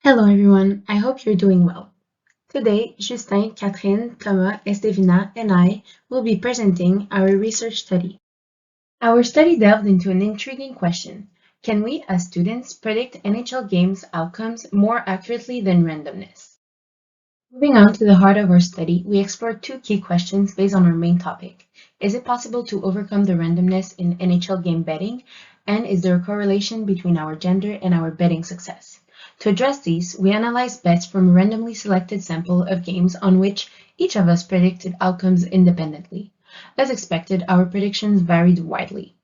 Hello everyone, I hope you're doing well. Today, Justin, Catherine, Thomas, Estevina, and I will be presenting our research study. Our study delved into an intriguing question. Can we, as students, predict NHL games outcomes more accurately than randomness? Moving on to the heart of our study, we explored two key questions based on our main topic. Is it possible to overcome the randomness in NHL game betting? And is there a correlation between our gender and our betting success? To address these, we analyzed bets from a randomly selected sample of games on which each of us predicted outcomes independently. As expected, our predictions varied widely.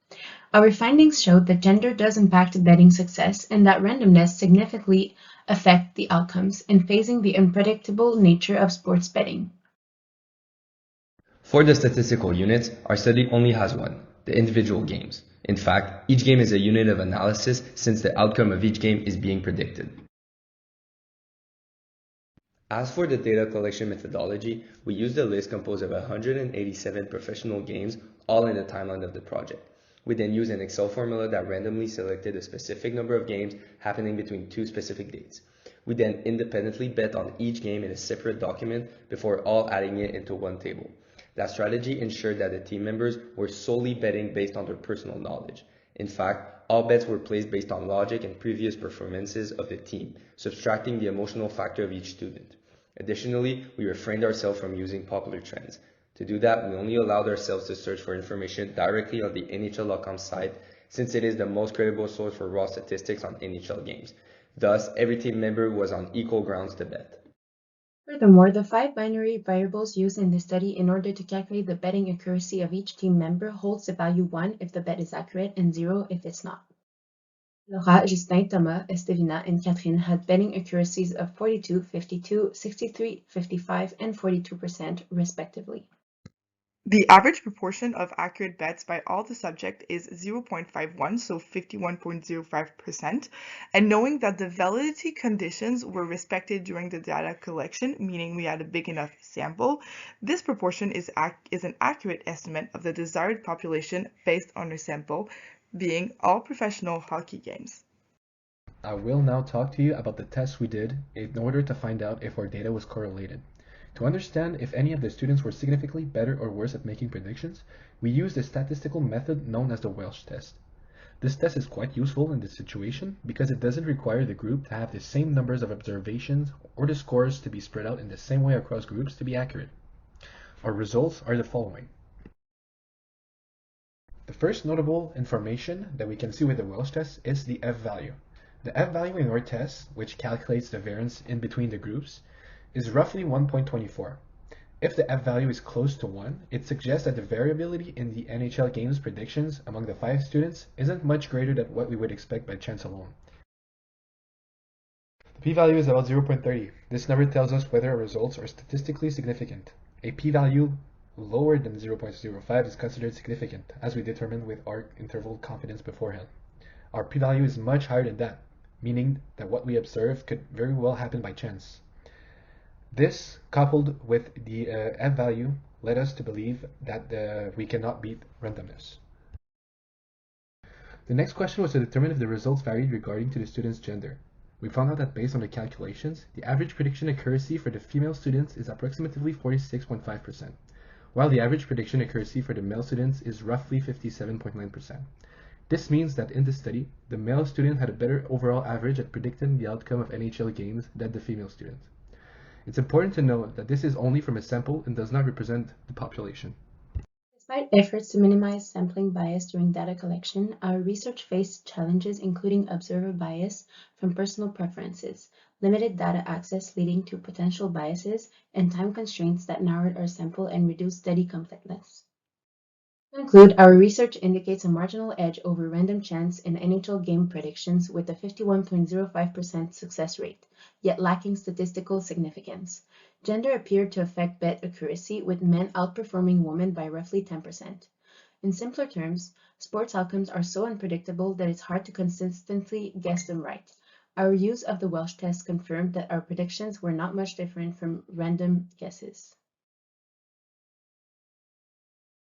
Our findings showed that gender does impact betting success and that randomness significantly affect the outcomes in phasing the unpredictable nature of sports betting. For the statistical units, our study only has one, the individual games. In fact, each game is a unit of analysis since the outcome of each game is being predicted. As for the data collection methodology, we used a list composed of 187 professional games, all in the timeline of the project. We then used an Excel formula that randomly selected a specific number of games happening between two specific dates. We then independently bet on each game in a separate document before all adding it into one table. That strategy ensured that the team members were solely betting based on their personal knowledge. In fact, all bets were placed based on logic and previous performances of the team, subtracting the emotional factor of each student. Additionally, we refrained ourselves from using popular trends. To do that, we only allowed ourselves to search for information directly on the NHL.com site, since it is the most credible source for raw statistics on NHL games. Thus, every team member was on equal grounds to bet. Furthermore, the five binary variables used in the study in order to calculate the betting accuracy of each team member holds the value 1 if the bet is accurate and 0 if it's not. Laura, Justin, Thomas, Estevina, and Catherine had betting accuracies of 42, 52, 63, 55, and 42% respectively. The average proportion of accurate bets by all the subject is 0.51, so 51.05%. And knowing that the validity conditions were respected during the data collection, meaning we had a big enough sample, this proportion is an accurate estimate of the desired population based on a sample, being all professional hockey games. I will now talk to you about the tests we did in order to find out if our data was correlated. To understand if any of the students were significantly better or worse at making predictions, we used a statistical method known as the Welsh test. This test is quite useful in this situation because it doesn't require the group to have the same numbers of observations or the scores to be spread out in the same way across groups to be accurate. Our results are the following. The first notable information that we can see with the Welsh test is the F-value. The F-value in our test, which calculates the variance in between the groups, is roughly 1.24. If the F-value is close to 1, it suggests that the variability in the NHL games predictions among the 5 students isn't much greater than what we would expect by chance alone. The p-value is about 0.30. This number tells us whether our results are statistically significant. A p-value lower than 0.05 is considered significant, as we determined with our interval confidence beforehand. Our p-value is much higher than that, meaning that what we observe could very well happen by chance. This, coupled with the F-value, led us to believe that we cannot beat randomness. The next question was to determine if the results varied regarding to the student's gender. We found out that based on the calculations, the average prediction accuracy for the female students is approximately 46.5%, while the average prediction accuracy for the male students is roughly 57.9%. This means that in this study, the male student had a better overall average at predicting the outcome of NHL games than the female student. It's important to note that this is only from a sample and does not represent the population. Despite efforts to minimize sampling bias during data collection, our research faced challenges including observer bias from personal preferences, limited data access leading to potential biases, and time constraints that narrowed our sample and reduced study completeness. To conclude, our research indicates a marginal edge over random chance in NHL game predictions with a 51.05% success rate, yet lacking statistical significance. Gender appeared to affect bet accuracy, with men outperforming women by roughly 10%. In simpler terms, sports outcomes are so unpredictable that it's hard to consistently guess them right. Our use of the Welsh test confirmed that our predictions were not much different from random guesses.